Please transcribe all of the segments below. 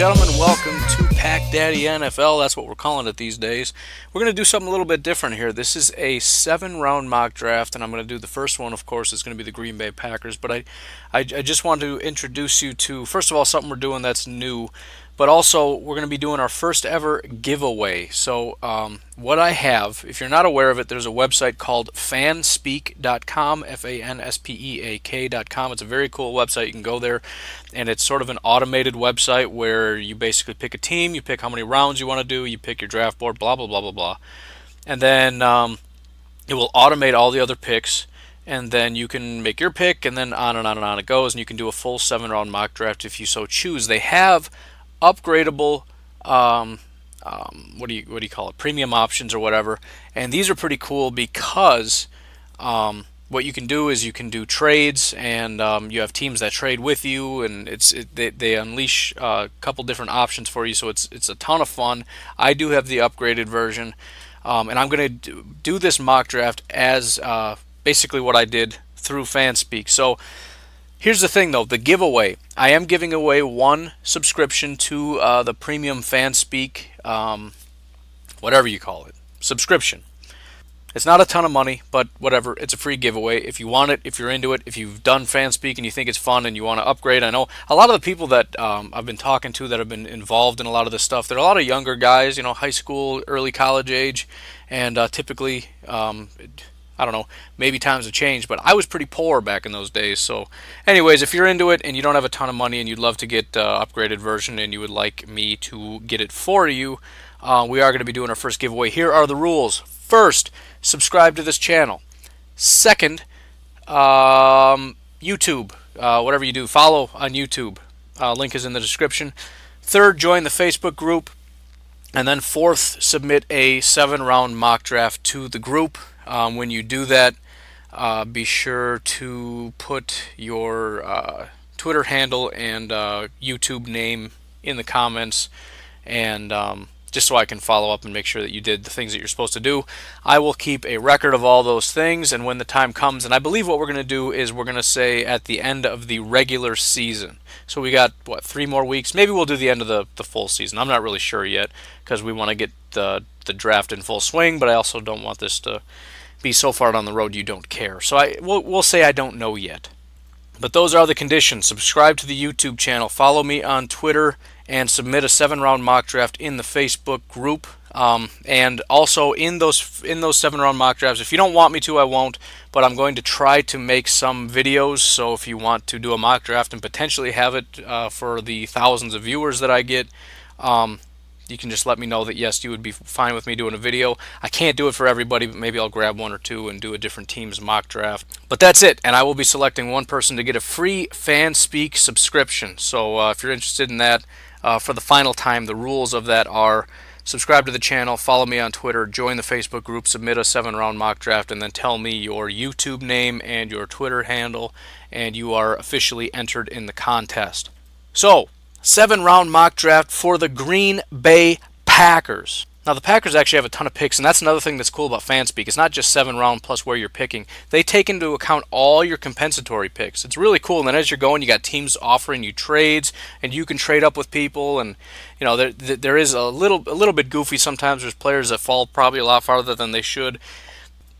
gentlemen, welcome to Pack Daddy NFL. That's what we're calling it these days. We're going to do something a little bit different here. This is a 7-round mock draft, and I'm going to do the first one, of course, is going to be the Green Bay Packers. But I just wanted to introduce you to, first of all, something we're doing that's new, but also we're going to be doing our first ever giveaway. So what I have, if you're not aware of it, there's a website called fanspeak.com, FANSPEAK.com. It's a very cool website. You can go there, and it's sort of an automated website where you basically pick a team, you pick how many rounds you want to do, you pick your draft board, blah, blah, blah, blah, blah. And then it will automate all the other picks, and then you can make your pick, and then on and on and on it goes, and you can do a full 7-round mock draft if you so choose. They have upgradable what do you call it, premium options or whatever, and these are pretty cool because what you can do is you can do trades, and you have teams that trade with you, and they unleash a couple different options for you, so it's a ton of fun. I do have the upgraded version, and I'm going to do this mock draft as basically what I did through FanSpeak. So here's the thing, though, the giveaway. I am giving away one subscription to the premium FanSpeak, whatever you call it, subscription. It's not a ton of money, but whatever. It's a free giveaway. If you want it, if you're into it, if you've done FanSpeak and you think it's fun and you want to upgrade, I know a lot of the people that I've been talking to that have been involved in a lot of this stuff, they're a lot of younger guys, you know, high school, early college age, and typically, I don't know, maybe times have changed, but I was pretty poor back in those days. So anyways, if you're into it and you don't have a ton of money and you'd love to get upgraded version and you would like me to get it for you, we are going to be doing our first giveaway. Here are the rules. First, subscribe to this channel. Second, YouTube, whatever you do, follow on YouTube. Link is in the description. Third, join the Facebook group. And then fourth, submit a 7-round mock draft to the group. When you do that, be sure to put your Twitter handle and YouTube name in the comments, and just so I can follow up and make sure that you did the things that you're supposed to do. I will keep a record of all those things, and when the time comes, and I believe what we're going to do is we're going to say at the end of the regular season. So we got, what, 3 more weeks? Maybe we'll do the end of the full season. I'm not really sure yet because we want to get the draft in full swing, but I also don't want this to be so far down the road you don't care. So we'll say I don't know yet. But those are the conditions. Subscribe to the YouTube channel, follow me on Twitter, and submit a 7-round mock draft in the Facebook group. And also in those 7-round mock drafts, if you don't want me to, I won't, but I'm going to try to make some videos. So if you want to do a mock draft and potentially have it for the thousands of viewers that I get, you can just let me know that yes, you would be fine with me doing a video. I can't do it for everybody, but maybe I'll grab 1 or 2 and do a different team's mock draft. But that's it, and I will be selecting one person to get a free FanSpeak subscription. So if you're interested in that, for the final time, the rules of that are subscribe to the channel, follow me on Twitter, join the Facebook group, submit a 7-round mock draft, and then tell me your YouTube name and your Twitter handle, and you are officially entered in the contest. So 7-round mock draft for the Green Bay Packers. Now, the Packers actually have a ton of picks, and that's another thing that's cool about FanSpeak. It's not just 7-round plus where you're picking. They take into account all your compensatory picks. It's really cool, and then as you're going, you got teams offering you trades, and you can trade up with people, and you know there is a little bit goofy sometimes. There's players that fall probably a lot farther than they should.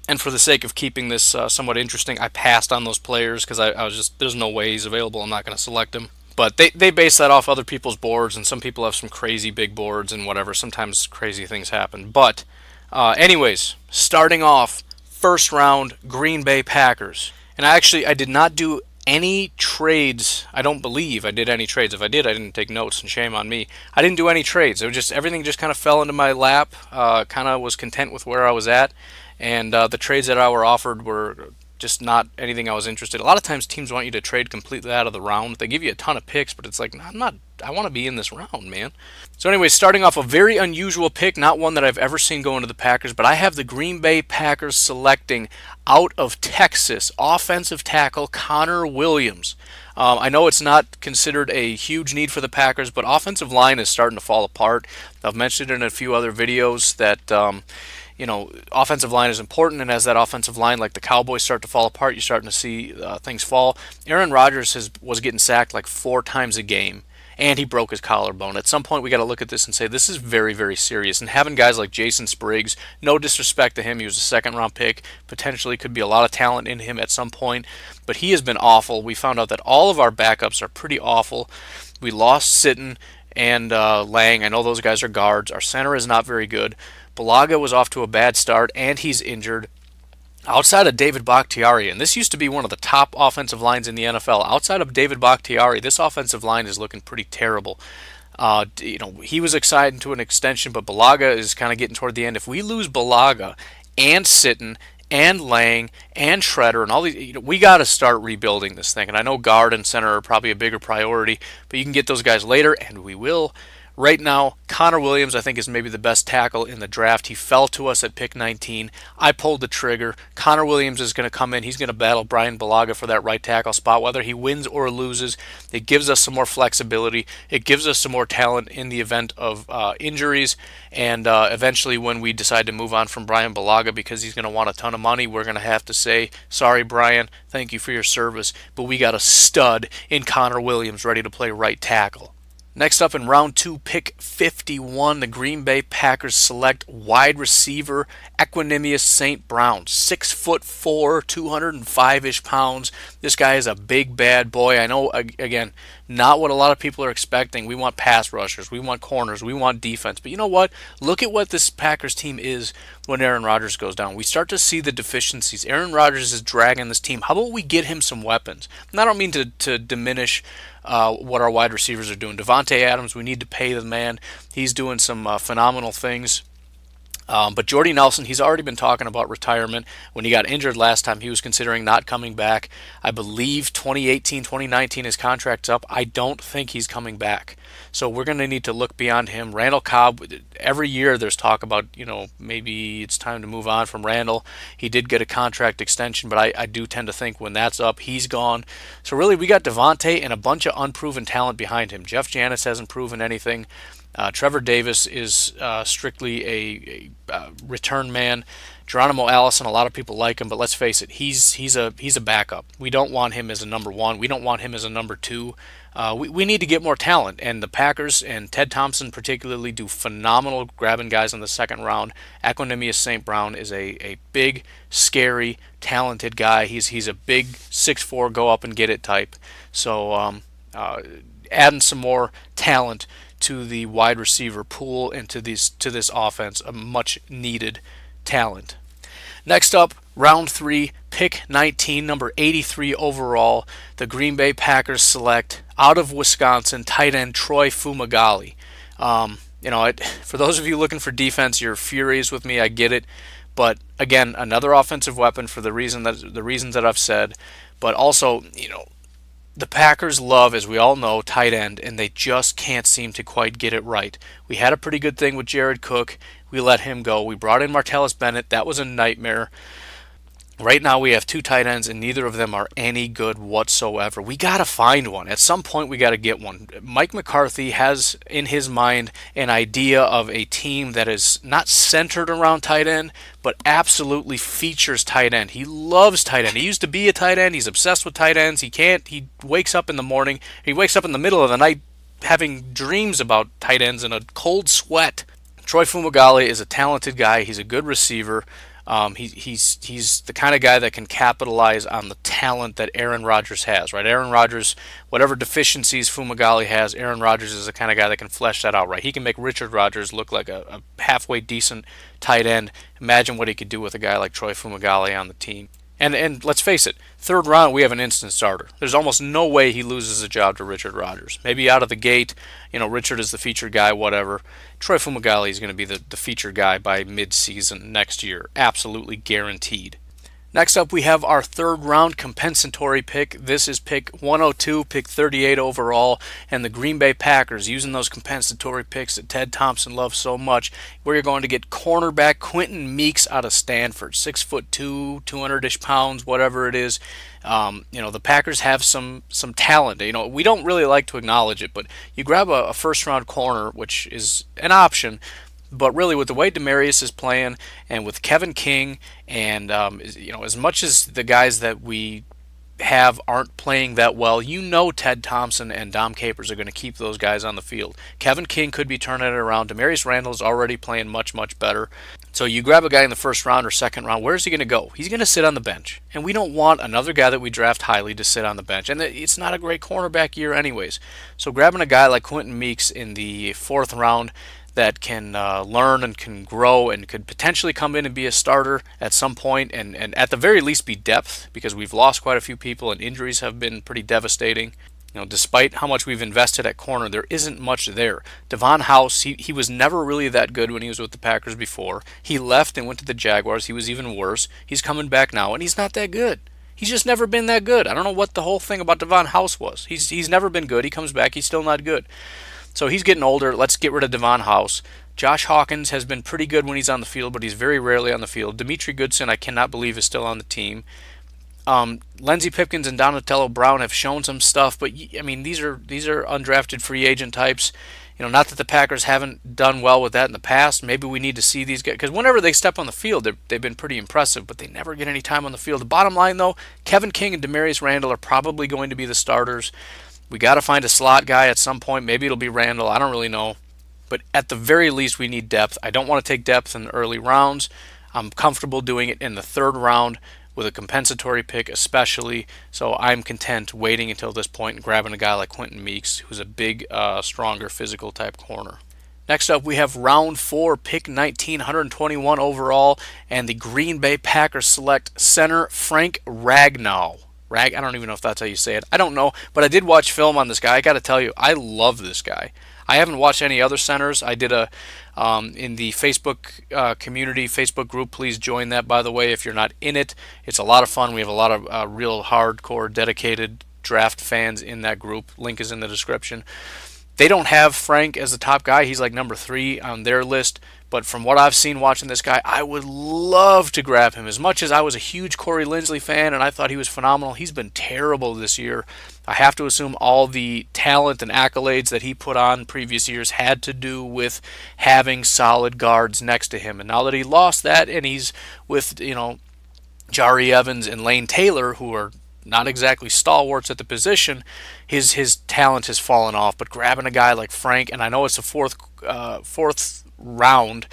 And for the sake of keeping this somewhat interesting, I passed on those players because I was just, there's no way he's available. I'm not going to select him. But they base that off other people's boards, and some people have some crazy big boards and whatever. Sometimes crazy things happen. But anyways, starting off, first round, Green Bay Packers. And I did not do any trades. I don't believe I did any trades. If I did, I didn't take notes, and shame on me. I didn't do any trades. It was just, everything just kind of fell into my lap. Kind of was content with where I was at. And the trades that I were offered were just not anything I was interested in. A lot of times teams want you to trade completely out of the round. They give you a ton of picks, but it's like, I want to be in this round, man. So anyway, starting off, a very unusual pick, not one that I've ever seen go into the Packers, but I have the Green Bay Packers selecting out of Texas offensive tackle Connor Williams. I know it's not considered a huge need for the Packers, but offensive line is starting to fall apart. I've mentioned it in a few other videos that you know, offensive line is important, and as that offensive line, like the Cowboys, start to fall apart, you're starting to see things fall. Aaron Rodgers was getting sacked like 4 times a game, and he broke his collarbone. At some point, we got to look at this and say this is very, very serious. And having guys like Jason Spriggs, no disrespect to him, he was a second-round pick, potentially could be a lot of talent in him at some point, but he has been awful. We found out that all of our backups are pretty awful. We lost Sitton and Lang. I know those guys are guards. Our center is not very good. Balaga was off to a bad start, and he's injured. Outside of David Bakhtiari, and this used to be one of the top offensive lines in the NFL, outside of David Bakhtiari, this offensive line is looking pretty terrible. He was excited to an extension, but Balaga is kind of getting toward the end. If we lose Balaga and Sitton and Lang and Shredder and all these, we got to start rebuilding this thing. And I know guard and center are probably a bigger priority, but you can get those guys later, and we will. Right now, Connor Williams, I think, is maybe the best tackle in the draft. He fell to us at pick 19. I pulled the trigger. Connor Williams is going to come in. He's going to battle Brian Balaga for that right tackle spot, whether he wins or loses. It gives us some more flexibility. It gives us some more talent in the event of injuries. And eventually, when we decide to move on from Brian Balaga because he's going to want a ton of money, we're going to have to say, sorry, Brian, thank you for your service, but we got a stud in Connor Williams ready to play right tackle. Next up in round 2, pick 51, the Green Bay Packers select wide receiver Equanimeous St. Brown, 6'4", 205-ish pounds. This guy is a big bad boy. I know, again, not what a lot of people are expecting. We want pass rushers, we want corners, we want defense. But you know what? Look at what this Packers team is when Aaron Rodgers goes down. We start to see the deficiencies. Aaron Rodgers is dragging this team. How about we get him some weapons? And I don't mean to diminish what our wide receivers are doing. Devontae Adams, we need to pay the man. He's doing some phenomenal things. But Jordy Nelson, he's already been talking about retirement. When he got injured last time, he was considering not coming back. I believe 2018, 2019, his contract's up. I don't think he's coming back. So we're going to need to look beyond him. Randall Cobb, every year there's talk about, maybe it's time to move on from Randall. He did get a contract extension, but I do tend to think when that's up, he's gone. So really, we got Devontae and a bunch of unproven talent behind him. Jeff Janis hasn't proven anything. Trevor Davis is strictly a return man. Geronimo Allison, a lot of people like him, but let's face it, he's a backup. We don't want him as a number 1. We don't want him as a number 2. We need to get more talent, and the Packers and Ted Thompson particularly do phenomenal grabbing guys in the second round. Equanimeous St. Brown is a big, scary, talented guy. He's a big 6'4", go up and get it type. So adding some more talent to the wide receiver pool and to this offense, a much needed talent. Next up, round 3, pick 19, number 83 overall. The Green Bay Packers select out of Wisconsin tight end Troy Fumagalli. For those of you looking for defense, you're furious with me. I get it, but again, another offensive weapon for the reasons that I've said. But also, the Packers love, as we all know, tight end, and they just can't seem to quite get it right. We had a pretty good thing with Jared Cook. We let him go. We brought in Martellus Bennett. That was a nightmare. Right now we have 2 tight ends, and neither of them are any good whatsoever. We got to find one. At some point we got to get one. Mike McCarthy has in his mind an idea of a team that is not centered around tight end, but absolutely features tight end. He loves tight end. He used to be a tight end. He's obsessed with tight ends. He wakes up in the morning. He wakes up in the middle of the night having dreams about tight ends in a cold sweat. Troy Fumagalli is a talented guy. He's a good receiver. He's the kind of guy that can capitalize on the talent that Aaron Rodgers has, right? Aaron Rodgers, whatever deficiencies Fumagalli has, Aaron Rodgers is the kind of guy that can flesh that out, right? He can make Richard Rodgers look like a halfway decent tight end. Imagine what he could do with a guy like Troy Fumagalli on the team. And let's face it, third round, we have an instant starter. There's almost no way he loses a job to Richard Rodgers. Maybe out of the gate, Richard is the featured guy, whatever. Troy Fumagalli is going to be the featured guy by mid-season next year. Absolutely guaranteed. Next up, we have our third round compensatory pick. This is pick 102, pick 38 overall, and the Green Bay Packers, using those compensatory picks that Ted Thompson loves so much, we're going to get cornerback Quentin Meeks out of Stanford, 6'2", 200-ish pounds, whatever it is. The Packers have some talent. We don't really like to acknowledge it, but you grab a first-round corner, which is an option. But really, with the way Demaryius is playing, and with Kevin King, and as much as the guys that we have aren't playing that well, you know Ted Thompson and Dom Capers are going to keep those guys on the field. Kevin King could be turning it around. Demarius Randall is already playing much, much better. So you grab a guy in the first round or second round, where's he going to go? He's going to sit on the bench. And we don't want another guy that we draft highly to sit on the bench. And it's not a great cornerback year anyways. So grabbing a guy like Quentin Meeks in the fourth round that can learn and can grow and could potentially come in and be a starter at some point and at the very least be depth, because we've lost quite a few people and injuries have been pretty devastating. Despite how much we've invested at corner, there isn't much there. Devon House, he was never really that good when he was with the Packers before. He left and went to the Jaguars. He was even worse. He's coming back now, and he's not that good. He's just never been that good. I don't know what the whole thing about Devon House was. He's never been good. He comes back. He's still not good. So he's getting older. Let's get rid of Devon House. Josh Hawkins has been pretty good when he's on the field, but he's very rarely on the field. Dimitri Goodson, I cannot believe, is still on the team. Lindsey Pipkins and Donatello Brown have shown some stuff, but I mean these are undrafted free agent types. Not that the Packers haven't done well with that in the past. Maybe we need to see these guys, because whenever they step on the field, they've been pretty impressive, but they never get any time on the field. The bottom line, though, Kevin King and Demarius Randall are probably going to be the starters. We got to find a slot guy at some point. Maybe it'll be Randall. I don't really know. But at the very least, we need depth. I don't want to take depth in the early rounds. I'm comfortable doing it in the third round with a compensatory pick especially. So I'm content waiting until this point and grabbing a guy like Quentin Meeks, who's a big, stronger physical type corner. Next up, we have round 4, pick 19, 121 overall, and the Green Bay Packers select center Frank Ragnow. I don't even know if that's how you say it. I don't know, but I did watch film on this guy. I got to tell you, I love this guy. I haven't watched any other centers. I did in the Facebook community, Facebook group. Please join that, by the way, if you're not in it. It's a lot of fun. We have a lot of real hardcore, dedicated draft fans in that group. Link is in the description. They don't have Frank as the top guy. He's like number 3 on their list. But from what I've seen watching this guy, I would love to grab him. As much as I was a huge Corey Linsley fan and I thought he was phenomenal, he's been terrible this year. I have to assume all the talent and accolades that he put on previous years had to do with having solid guards next to him. And now that he lost that and he's with, Jari Evans and Lane Taylor, who are not exactly stalwarts at the position, his talent has fallen off. But grabbing a guy like Frank, and I know it's a fourth round,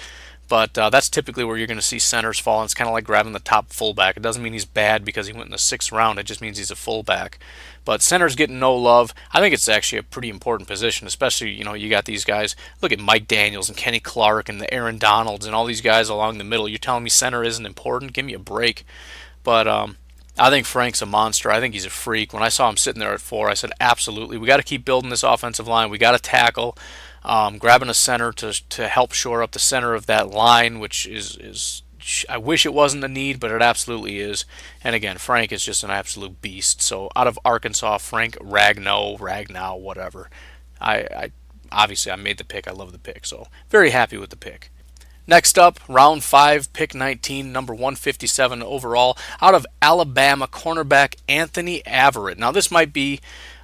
but that's typically where you're going to see centers fall. And it's kind of like grabbing the top fullback. It doesn't mean he's bad because he went in the 6th round. It just means he's a fullback. But center's getting no love. I think it's actually a pretty important position, especially, you got these guys. Look at Mike Daniels and Kenny Clark and the Aaron Donalds and all these guys along the middle. You're telling me center isn't important? Give me a break. But I think Frank's a monster. I think he's a freak. When I saw him sitting there at 4, I said, absolutely. We got to keep building this offensive line. We got to tackle. Grabbing a center to help shore up the center of that line, which is I wish it wasn't a need, but it absolutely is. And again, Frank is just an absolute beast. So out of Arkansas, Frank Ragnow, whatever. I obviously I made the pick. I love the pick, so very happy with the pick. Next up, round 5, pick 19, number 157 overall, out of Alabama, cornerback Anthony Averett. Now this might be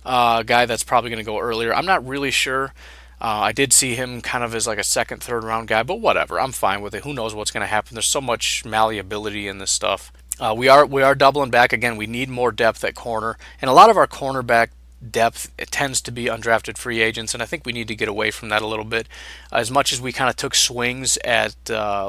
a guy that's probably going to go earlier. I'm not really sure. I did see him kind of as like a 2nd, 3rd round guy, but whatever. I'm fine with it. Who knows what's going to happen? There's so much malleability in this stuff. We are doubling back again. We need more depth at corner, and a lot of our cornerback depth, it tends to be undrafted free agents, and I think we need to get away from that a little bit. As much as we kind of took swings at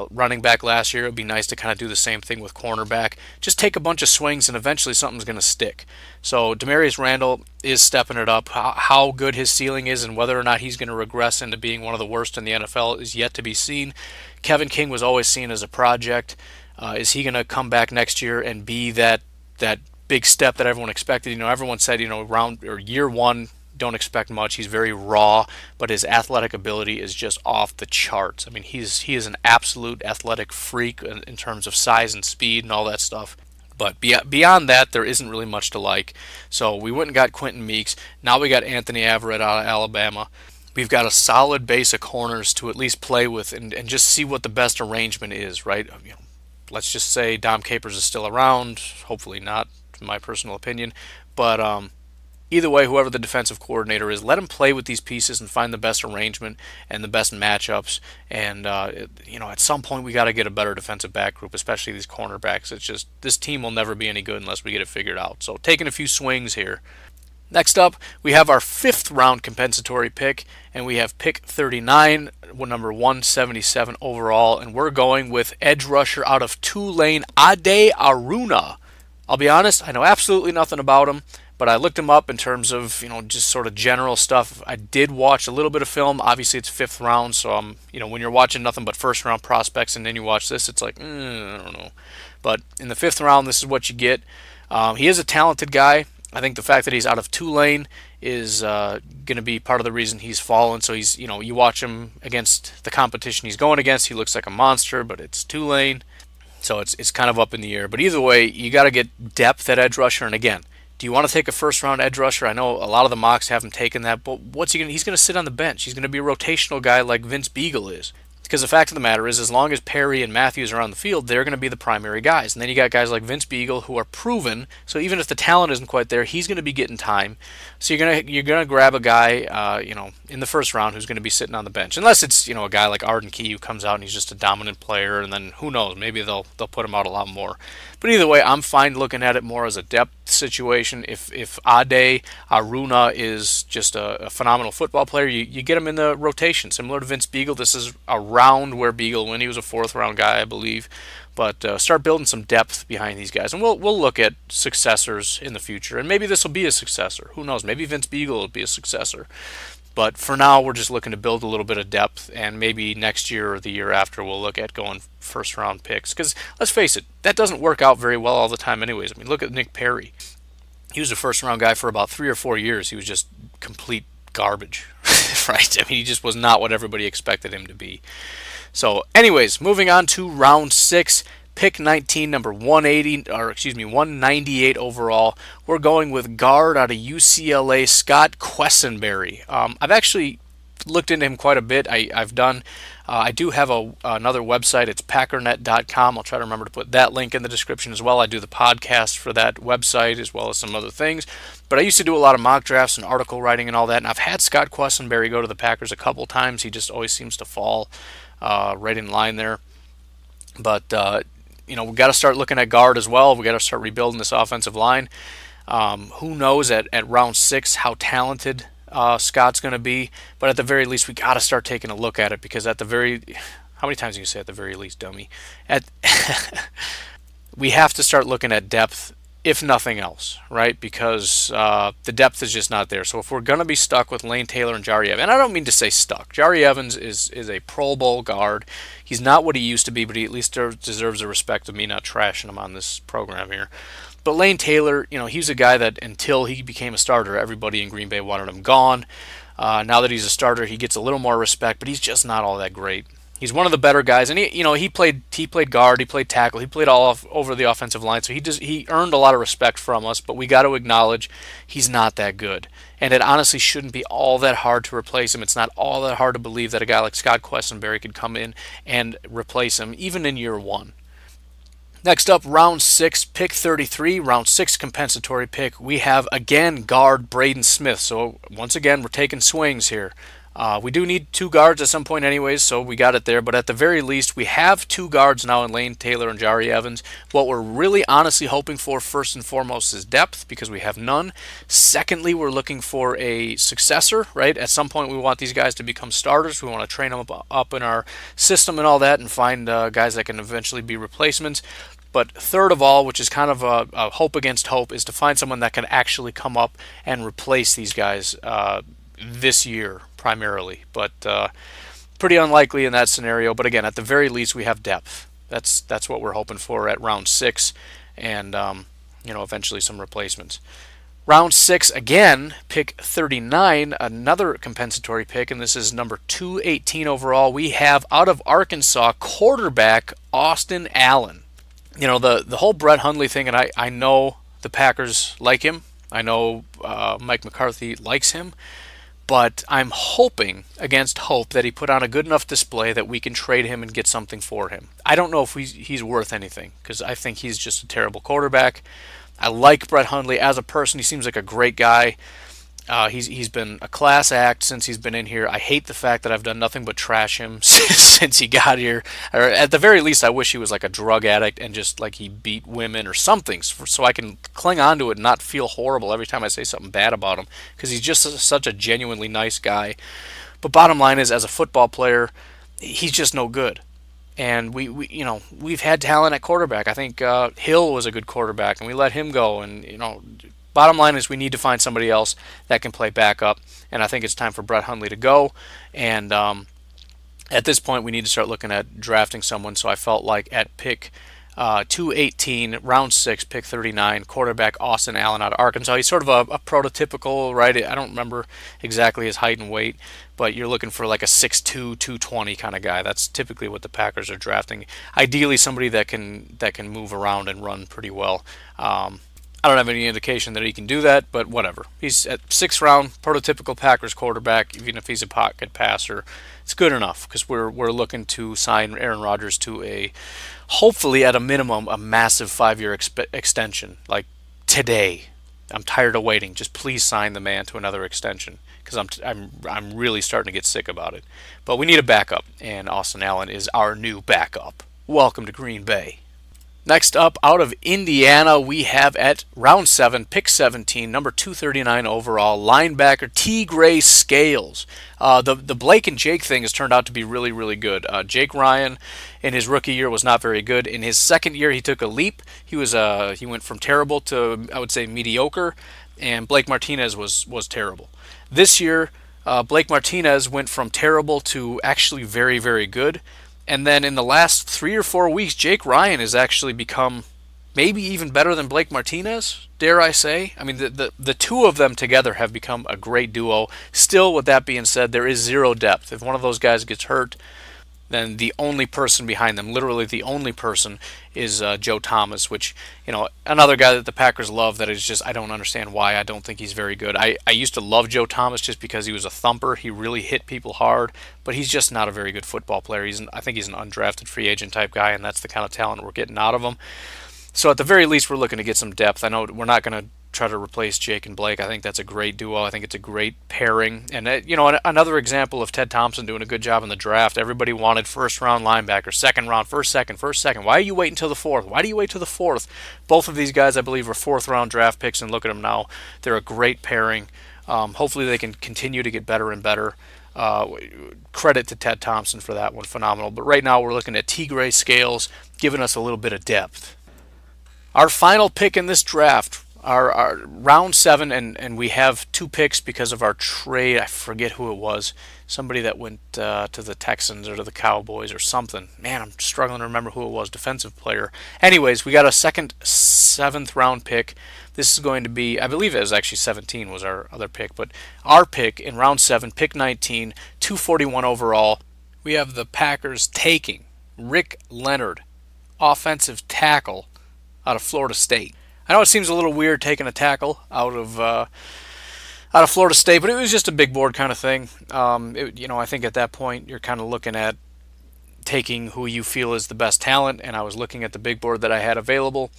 running back last year, it would be nice to kind of do the same thing with cornerback. Just take a bunch of swings and eventually something's going to stick. So Demarius Randall is stepping it up. How good his ceiling is and whether or not he's going to regress into being one of the worst in the NFL is yet to be seen. Kevin King was always seen as a project. Is he going to come back next year and be that big step that everyone expected? Everyone said, year 1, don't expect much. He's very raw, but his athletic ability is just off the charts. I mean, he is an absolute athletic freak in terms of size and speed and all that stuff. But beyond that, there isn't really much to like. So we went and got Quentin Meeks. Now we got Anthony Averett out of Alabama. We've got a solid base of corners to at least play with and just see what the best arrangement is, right? Let's just say Dom Capers is still around. Hopefully not, in my personal opinion. But either way, whoever the defensive coordinator is, let him play with these pieces and find the best arrangement and the best matchups. And at some point we got to get a better defensive back group, especially these cornerbacks. It's just this team will never be any good unless we get it figured out. So taking a few swings here. Next up, we have our 5th round compensatory pick, and we have pick 39, number 177 overall, and we're going with edge rusher out of Tulane, Ade Aruna. I'll be honest, I know absolutely nothing about him, but I looked him up in terms of, just sort of general stuff. I did watch a little bit of film. Obviously, it's 5th round, so when you're watching nothing but first round prospects and then you watch this, it's like, I don't know. But in the 5th round, this is what you get. He is a talented guy. I think the fact that he's out of Tulane is going to be part of the reason he's fallen. So he's, you watch him against the competition he's going against, he looks like a monster, but it's Tulane. So it's kind of up in the air. But either way, you got to get depth at edge rusher. And again, do you want to take a first-round edge rusher? I know a lot of the mocks haven't taken that, but what's he going to? He's going to sit on the bench. He's going to be a rotational guy like Vince Beagle is. Because the fact of the matter is, as long as Perry and Matthews are on the field, they're going to be the primary guys. And then you got guys like Vince Beagle who are proven. So even if the talent isn't quite there, he's going to be getting time. So you're gonna grab a guy, in the first round who's going to be sitting on the bench, unless it's a guy like Arden Key who comes out and he's just a dominant player, and then who knows, maybe they'll put him out a lot more. But either way, I'm fine looking at it more as a depth situation. If Ade Aruna is just a phenomenal football player, you get him in the rotation, similar to Vince Beagle. This is around where Beagle went. He was a 4th round guy, I believe. But start building some depth behind these guys, and we'll look at successors in the future. And maybe this will be a successor. Who knows? Maybe Vince Beagle will be a successor. But for now, we're just looking to build a little bit of depth, and maybe next year or the year after, we'll look at going first-round picks. Because let's face it, that doesn't work out very well all the time, anyways. I mean, look at Nick Perry. He was a first-round guy for about 3 or 4 years. He was just complete garbage, right? I mean, he just was not what everybody expected him to be. So, anyways, moving on to round 6, pick 19, number 198 overall. We're going with guard out of UCLA, Scott Quessenberry. I've actually looked into him quite a bit. I do have another website. It's packernet.com. I'll try to remember to put that link in the description as well. I do the podcast for that website as well as some other things. But I used to do a lot of mock drafts and article writing and all that, and I've had Scott Quessenberry go to the Packers a couple times. He just always seems to fall right in line there. But, we got to start looking at guard as well. We got to start rebuilding this offensive line. Who knows at round 6 how talented Scott's going to be, but at the very least, we got to start taking a look at it, because how many times do you say at the very least, dummy? We have to start looking at depth, if nothing else, right? Because the depth is just not there. So if we're going to be stuck with Lane Taylor and Jari Evans, and I don't mean to say stuck. Jari Evans is a Pro Bowl guard. He's not what he used to be, but he at least deserves the respect of me not trashing him on this program here. But Lane Taylor, he's a guy that until he became a starter, everybody in Green Bay wanted him gone. Now that he's a starter, he gets a little more respect, but he's just not all that great. He's one of the better guys, and he played guard, he played tackle, he played all over the offensive line, so he earned a lot of respect from us. But we got to acknowledge he's not that good, and it honestly shouldn't be all that hard to replace him. It's not all that hard to believe that a guy like Scott Quessenberry could come in and replace him, even in year 1. Next up, round 6, pick 33, round 6 compensatory pick. We have, again, guard Braden Smith. So, once again, we're taking swings here. We do need 2 guards at some point anyways, so we got it there. But at the very least, we have 2 guards now in Lane Taylor and Jari Evans. What we're really honestly hoping for, first and foremost, is depth, because we have none. Secondly, we're looking for a successor, right? At some point, we want these guys to become starters. We want to train them up in our system and all that, and find guys that can eventually be replacements. But third of all, which is kind of a hope against hope, is to find someone that can actually come up and replace these guys this year primarily. But pretty unlikely in that scenario. But again, at the very least, we have depth. That's what we're hoping for at round 6, and eventually some replacements. Round 6, again, pick 39, another compensatory pick, and this is number 218 overall. We have, out of Arkansas, quarterback Austin Allen. The whole Brett Hundley thing, and I know the Packers like him. I know Mike McCarthy likes him. But I'm hoping against hope that he put on a good enough display that we can trade him and get something for him. I don't know if he's worth anything, because I think he's just a terrible quarterback. I like Brett Hundley as a person. He seems like a great guy. He's been a class act since he's been in here. I hate the fact that I've done nothing but trash him since he got here. Or at the very least, I wish he was like a drug addict and just like he beat women or something, so I can cling on to it and not feel horrible every time I say something bad about him, because he's just such a genuinely nice guy. But bottom line is, as a football player, he's just no good. And we've had talent at quarterback. I think Hill was a good quarterback, and we let him go. And bottom line is we need to find somebody else that can play backup, and I think it's time for Brett Hundley to go. And at this point, we need to start looking at drafting someone. So I felt like at pick 218, round 6, pick 39, quarterback Austin Allen out of Arkansas. He's sort of a prototypical, right? I don't remember exactly his height and weight, but you're looking for like a 6'2", 220 kind of guy. That's typically what the Packers are drafting. Ideally, somebody that can move around and run pretty well. I don't have any indication that he can do that, but whatever. He's at 6th round, prototypical Packers quarterback. Even if he's a pocket passer, it's good enough, because we're looking to sign Aaron Rodgers to hopefully at a minimum, a massive 5-year extension, like today. I'm tired of waiting. Just please sign the man to another extension, because I'm really starting to get sick about it. But we need a backup, and Austin Allen is our new backup. Welcome to Green Bay. Next up, out of Indiana, we have at round 7, pick 17, number 239 overall, linebacker T. Gray Scales. The Blake and Jake thing has turned out to be really, really good. Jake Ryan, in his rookie year, was not very good. In his second year, he took a leap. He went from terrible to, I would say, mediocre, and Blake Martinez was terrible. This year, Blake Martinez went from terrible to actually very, very good. And then in the last 3 or 4 weeks, Jake Ryan has actually become maybe even better than Blake Martinez, dare I say. I mean, the two of them together have become a great duo. Still, with that being said, there is zero depth. If one of those guys gets hurt, then the only person behind them, literally the only person, is Joe Thomas, which, another guy that the Packers love that is just, I don't understand why. I don't think he's very good. I used to love Joe Thomas just because he was a thumper. He really hit people hard, but he's just not a very good football player. I think he's an undrafted free agent type guy, and that's the kind of talent we're getting out of him. So at the very least, we're looking to get some depth. I know we're not going to try to replace Jake and Blake. I think that's a great duo. I think it's a great pairing. And, another example of Ted Thompson doing a good job in the draft. Everybody wanted first-round linebacker, second round, first, second. Why are you waiting until the fourth? Why do you wait till the fourth? Both of these guys, I believe, are fourth-round draft picks, and look at them now. They're a great pairing. Hopefully they can continue to get better and better. Credit to Ted Thompson for that one. Phenomenal. But right now we're looking at T. Gray Scales, giving us a little bit of depth. Our final pick in this draft, our round 7, and we have 2 picks because of our trade. I forget who it was. Somebody that went to the Texans or to the Cowboys or something. Man, I'm struggling to remember who it was. Defensive player. Anyways, we got a second 7th round pick. This is going to be, I believe it was actually 17 was our other pick, but our pick in round 7, pick 19, 241 overall. We have the Packers taking Rick Leonard, offensive tackle out of Florida State. I know it seems a little weird taking a tackle out of Florida State, but it was just a big board kind of thing. I think at that point you're kind of looking at taking who you feel is the best talent, and I was looking at the big board that I had available,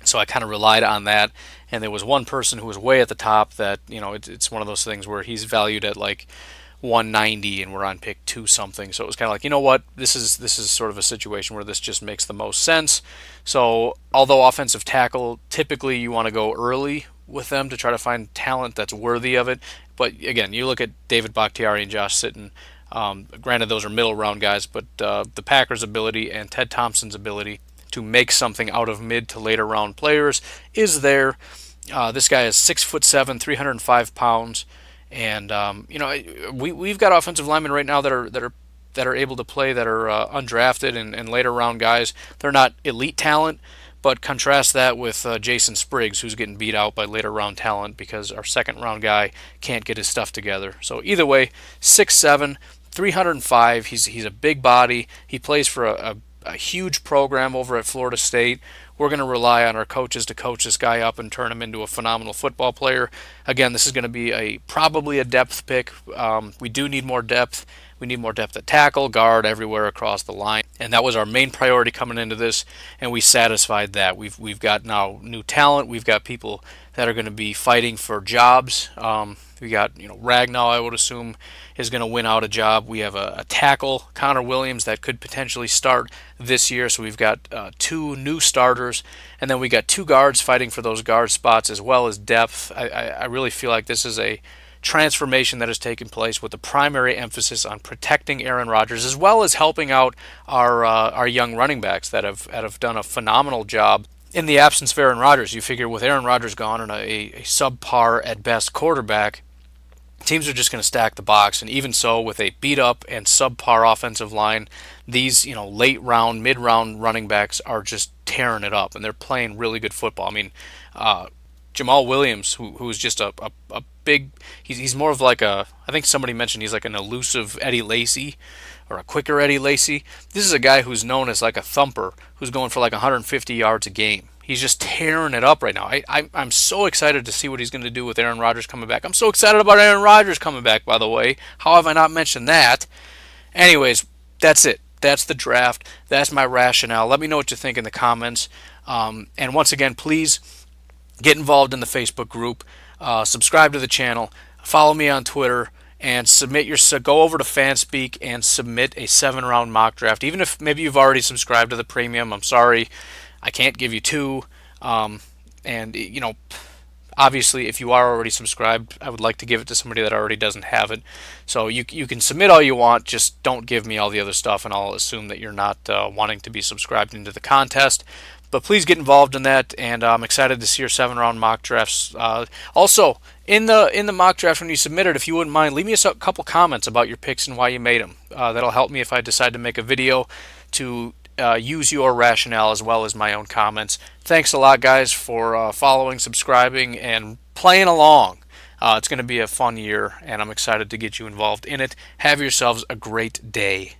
so I kind of relied on that. And there was one person who was way at the top that, it's one of those things where he's valued at like 190 and we're on pick 2 something. So it was kind of like, you know what, this is sort of a situation where this just makes the most sense. So although offensive tackle, typically you want to go early with them to try to find talent that's worthy of it. But again, you look at David Bakhtiari and Josh Sitton. Granted, those are middle round guys, but the Packers' ability and Ted Thompson's ability to make something out of mid to later round players is there. This guy is 6'7", 305 pounds. And we've got offensive linemen right now that are able to play, that are undrafted and later round guys. They're not elite talent, but contrast that with Jason Spriggs, who's getting beat out by later round talent because our second round guy can't get his stuff together. So either way, 6'7", 305. He's a big body. He plays for a huge program over at Florida State. We're going to rely on our coaches to coach this guy up and turn him into a phenomenal football player. Again, this is going to be probably a depth pick. We do need more depth. We need more depth at tackle, guard, everywhere across the line. And that was our main priority coming into this, and we satisfied that. We've got now new talent. We've got people that are going to be fighting for jobs. We got, Ragnow, I would assume, is going to win out a job. We have a tackle, Connor Williams, that could potentially start this year. So we've got 2 new starters, and then we got 2 guards fighting for those guard spots as well as depth. I really feel like this is a transformation that has taken place with the primary emphasis on protecting Aaron Rodgers as well as helping out our young running backs that have done a phenomenal job. In the absence of Aaron Rodgers, you figure with Aaron Rodgers gone and a subpar at best quarterback, teams are just going to stack the box. And even so, with a beat-up and subpar offensive line, these late-round, mid-round running backs are just tearing it up, and they're playing really good football. I mean, Jamal Williams, who's just a big, he's more of like I think somebody mentioned he's like an elusive Eddie Lacy or a quicker Eddie Lacy. This is a guy who's known as like a thumper, who's going for like 150 yards a game. He's just tearing it up right now. I'm so excited to see what he's going to do with Aaron Rodgers coming back. I'm so excited about Aaron Rodgers coming back, by the way. How have I not mentioned that? Anyways, that's it. That's the draft. That's my rationale. Let me know what you think in the comments. And once again, please get involved in the Facebook group. Subscribe to the channel. Follow me on Twitter. And go over to Fanspeak and submit a 7-round mock draft. Even if maybe you've already subscribed to the premium, I'm sorry, I can't give you 2. Obviously, if you are already subscribed, I would like to give it to somebody that already doesn't have it. So you can submit all you want, just don't give me all the other stuff, and I'll assume that you're not wanting to be subscribed into the contest. But please get involved in that, and I'm excited to see your 7-round mock drafts. Also, in the mock draft when you submit it, if you wouldn't mind, leave me a couple comments about your picks and why you made them. That'll help me if I decide to make a video to use your rationale as well as my own comments. Thanks a lot, guys, for following, subscribing, and playing along. It's going to be a fun year, and I'm excited to get you involved in it. Have yourselves a great day.